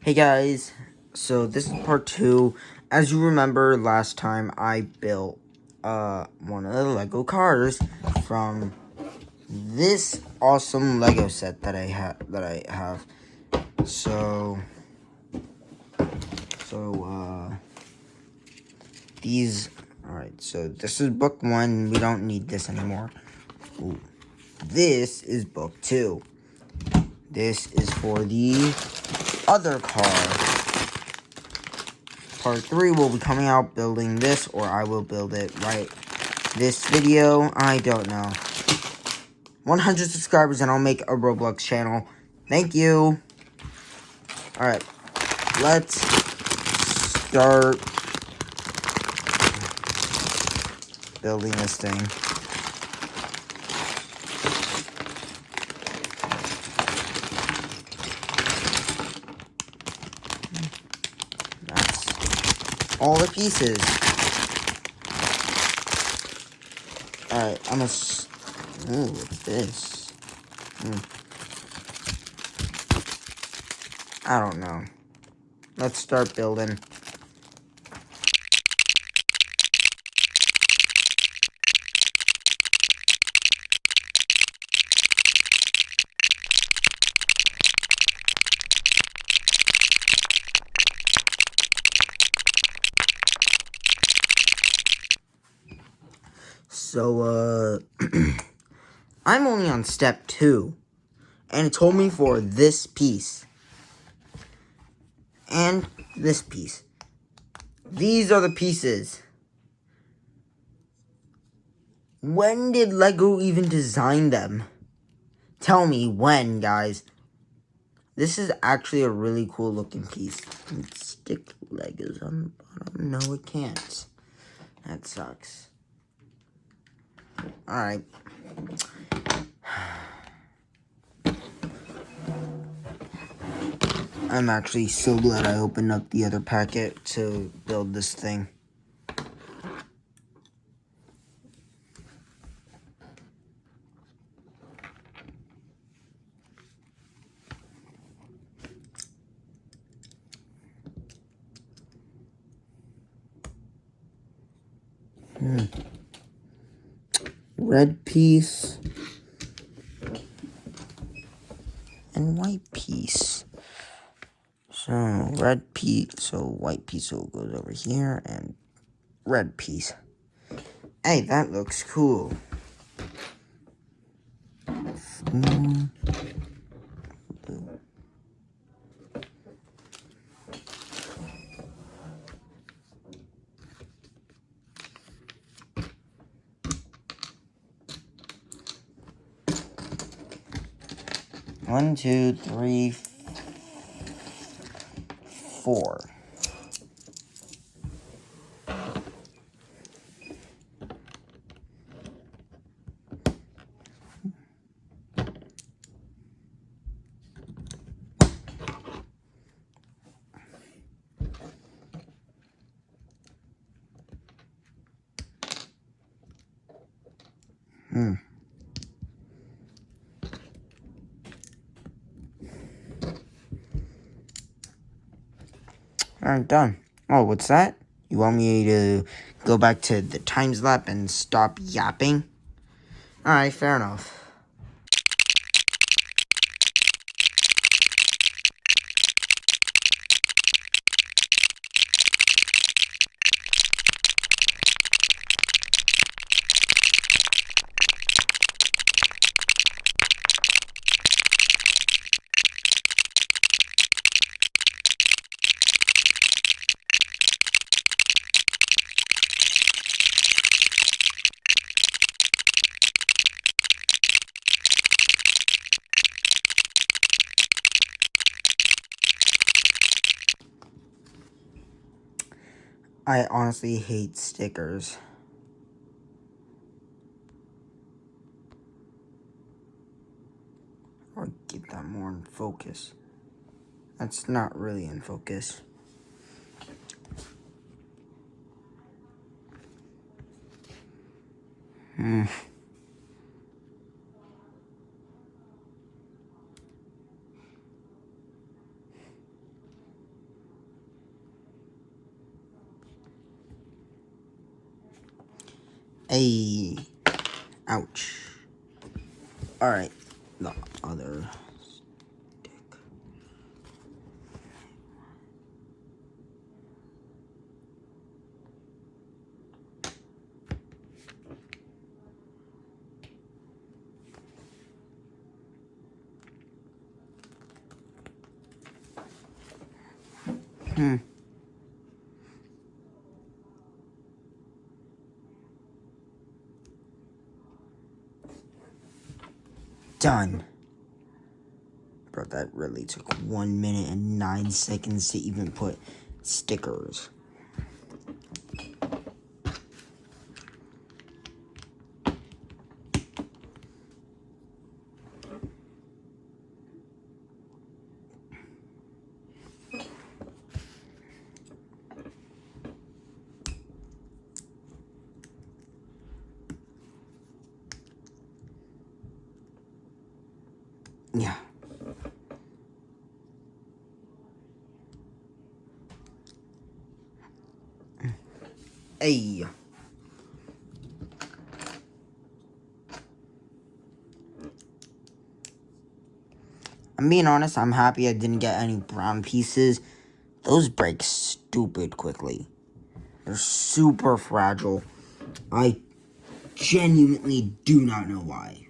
Hey guys, so this is part 2. As you remember, last time I built one of the Lego cars from this awesome Lego set that I have. So these, alright, so this is book 1. We don't need this anymore. Ooh. This is book 2. This is for the other car. Part 3 will be coming out building this, or I will build it right this video. I don't know. 100 subscribers and I'll make a Roblox channel. Thank you. Alright, let's start building this thing. That's all the pieces. Alright, I'm gonna... Ooh, what's this? I don't know. Let's start building. So, I'm only on step 2. And it told me for this piece. And this piece. These are the pieces. When did Lego even design them? Tell me when, guys. This is actually a really cool looking piece. Can it stick Legos on the bottom? No, it can't. That sucks. Alright. I'm actually so glad I opened up the other packet to build this thing. Red piece. And white piece. So, red piece, so white piece goes over here, and red piece. Hey, that looks cool. Blue. 1, 2, 3, 4. Alright, done. Oh, what's that? You want me to go back to the time lapse and stop yapping? Alright, fair enough. I honestly hate stickers. Or get that more in focus. That's not really in focus. Hey. Ouch. Alright. The other stick. Done. Bro, that really took 1 minute and 9 seconds to even put stickers. Yeah. Hey. I'm being honest, I'm happy I didn't get any brown pieces. Those break stupid quickly. They're super fragile. I genuinely do not know why.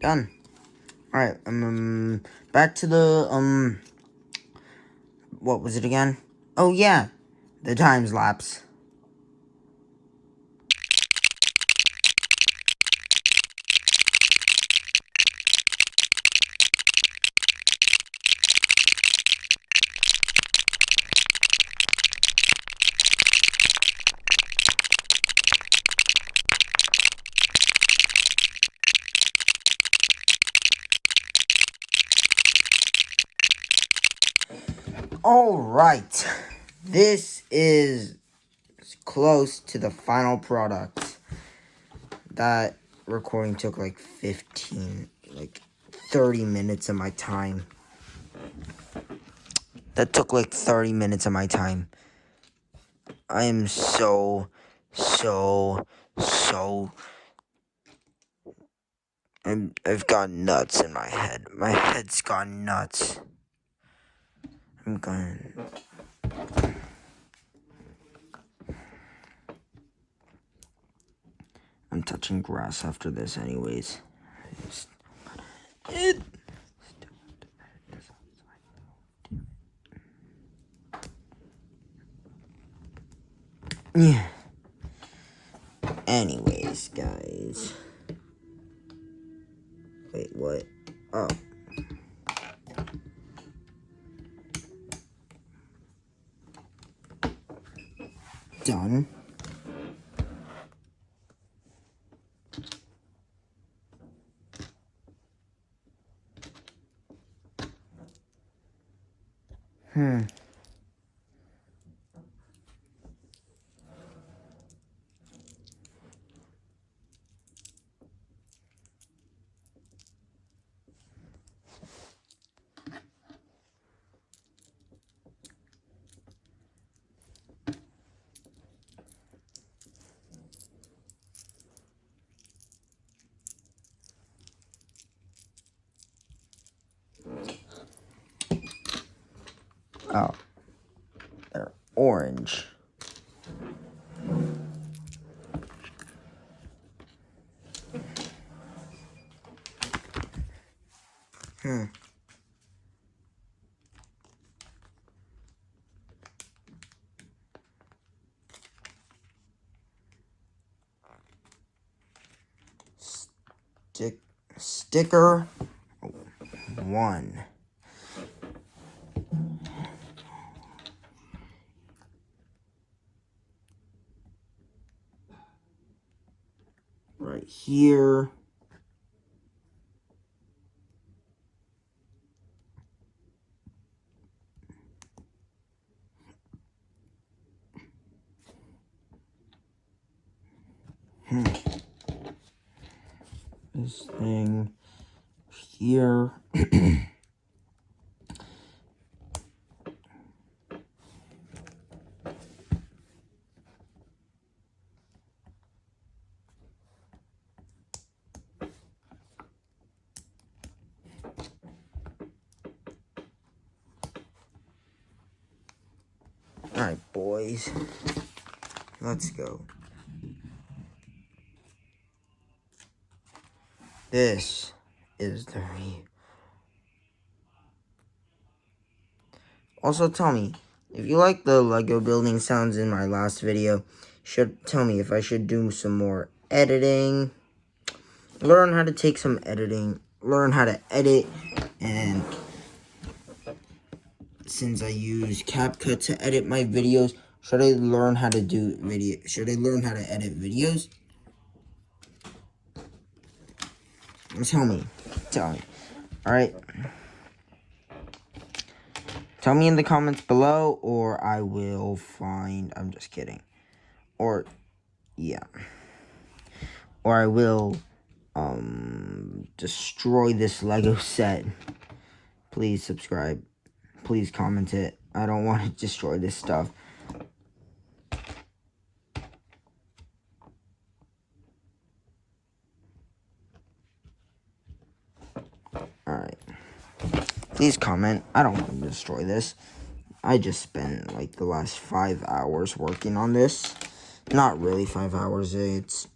Done. Alright, back to the, what was it again? Oh, yeah, the time lapse. Alright, this is close to the final product. That recording took like 30 minutes of my time. That took like 30 minutes of my time. I am I've got nuts in my head. My head's gone nuts. I'm touching grass after this anyways. Yeah. Anyways, guys. Wait, what? Oh. Done. Oh. They're orange. Sticker 1. Right here. this thing here. Alright, boys. Let's go. This is the Also, tell me, if you like the Lego building sounds in my last video, tell me if I should do some more editing. Learn how to take some editing. Learn how to edit. And since I use CapCut to edit my videos, should I learn how to do Should I learn how to edit videos? Tell me. Tell me. Alright. Tell me in the comments below, or I will find... I'm just kidding. Or, yeah. Or I will, destroy this Lego set. Please subscribe. Please comment it. I don't want to destroy this stuff. Alright. Please comment. I don't want to destroy this. I just spent like the last 5 hours working on this. Not really 5 hours. It's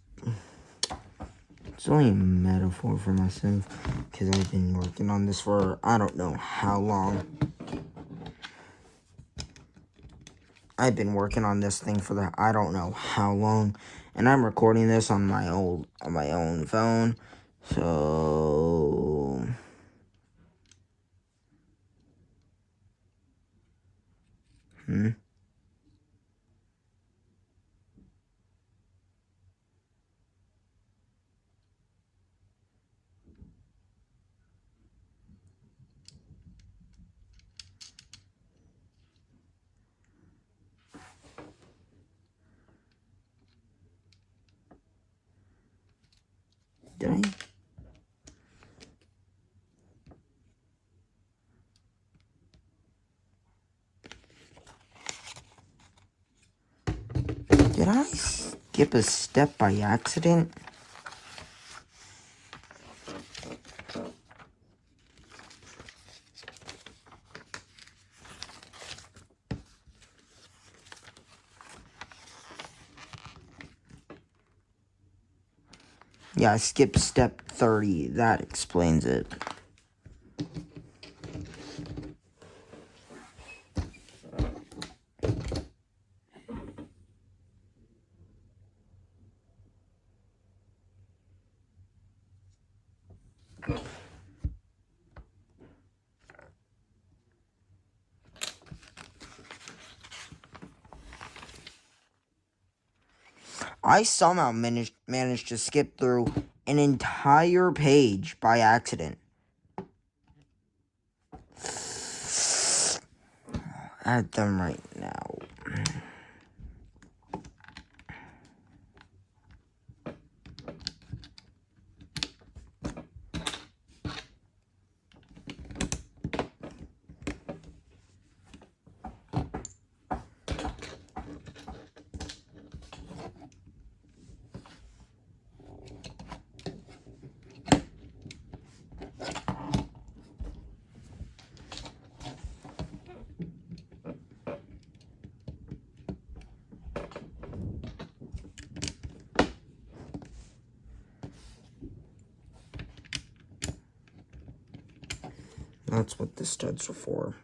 only a metaphor for myself, because I've been working on this for I don't know how long. I've been working on this thing for I don't know how long, and I'm recording this on my own phone. So did I? Did I skip a step by accident? Yeah, I skipped step 30. That explains it. I somehow managed to skip through an entire page by accident. Add them right now. That's what the studs are for.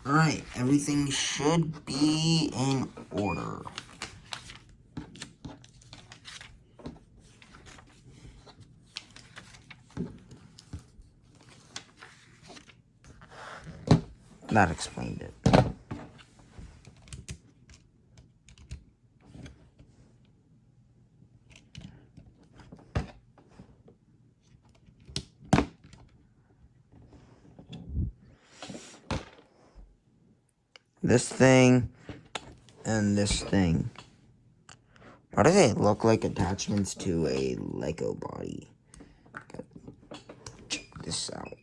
Alright, everything should be in order. That explained it. This thing and this thing Why do they look like attachments to a Lego body? Check this out.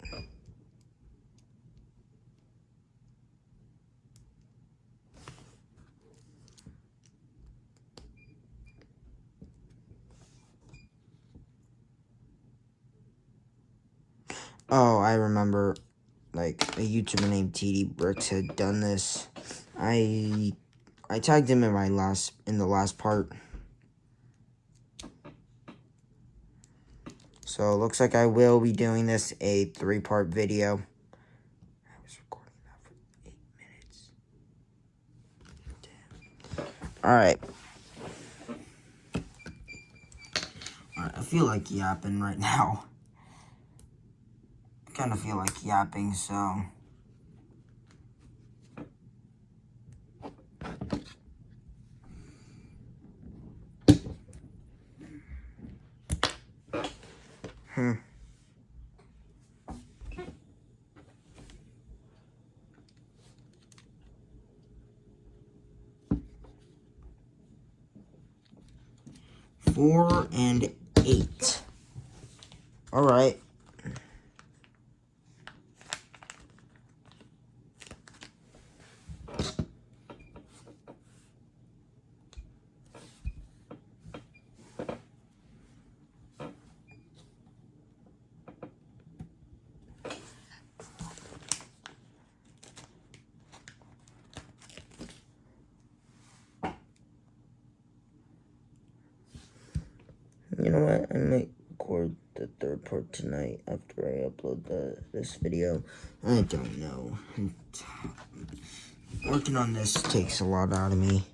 Oh, I remember, like, a YouTuber named TD Bricks had done this. I tagged him in the last part. So it looks like I will be doing this a 3-part video. I was recording that for 8 minutes. Alright. I feel like yapping right now. I kind of feel like yapping, so... Four and 8. Alright. You know what? I might record the 3rd part tonight after I upload this video. I don't know. Working on this takes a lot out of me.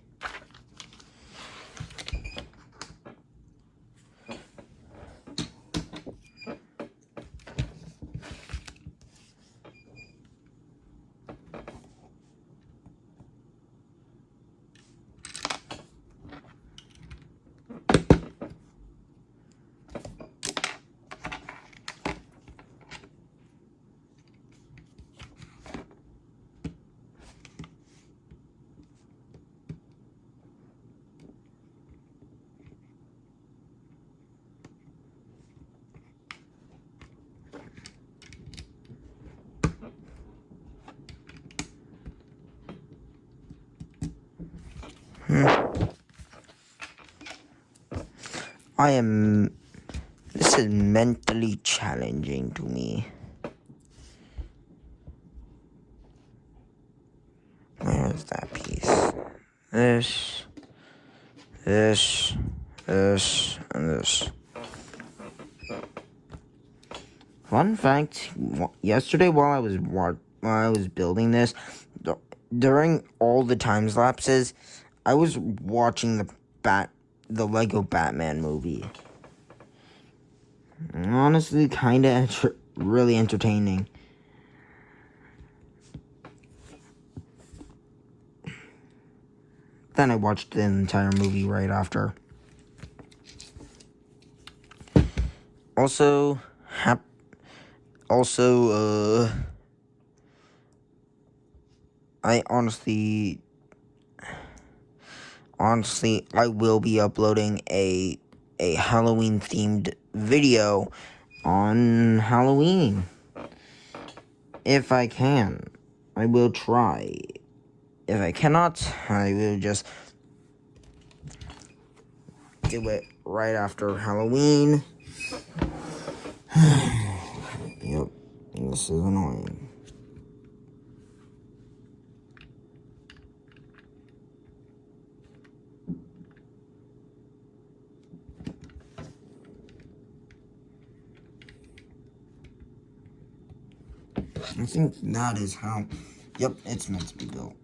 This is mentally challenging to me. Where's that piece? This, and this. Fun fact, yesterday while I was building this, during all the time lapses, I was watching the Lego Batman movie. Honestly, really entertaining. Then I watched the entire movie right after. Also, I honestly, I will be uploading a Halloween themed video on Halloween. If I can, I will try. If I cannot, I will just do it right after Halloween. Yep, this is annoying. I think that is how, yep, it's meant to be built.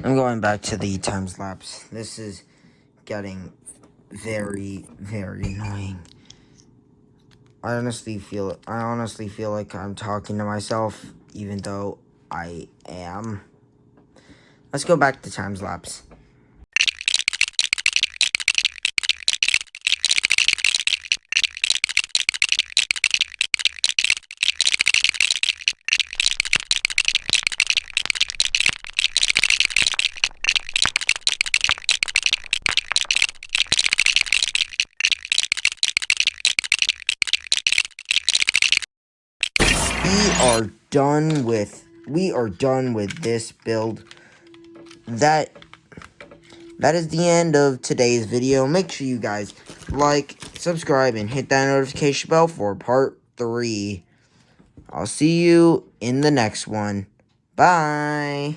I'm going back to the time lapse. This is getting very, very annoying. I honestly feel like I'm talking to myself, even though I am. Let's go back to time lapse. we are done with this build. That is the end of today's video. Make sure you guys like, subscribe, and hit that notification bell for part 3. I'll see you in the next one. Bye.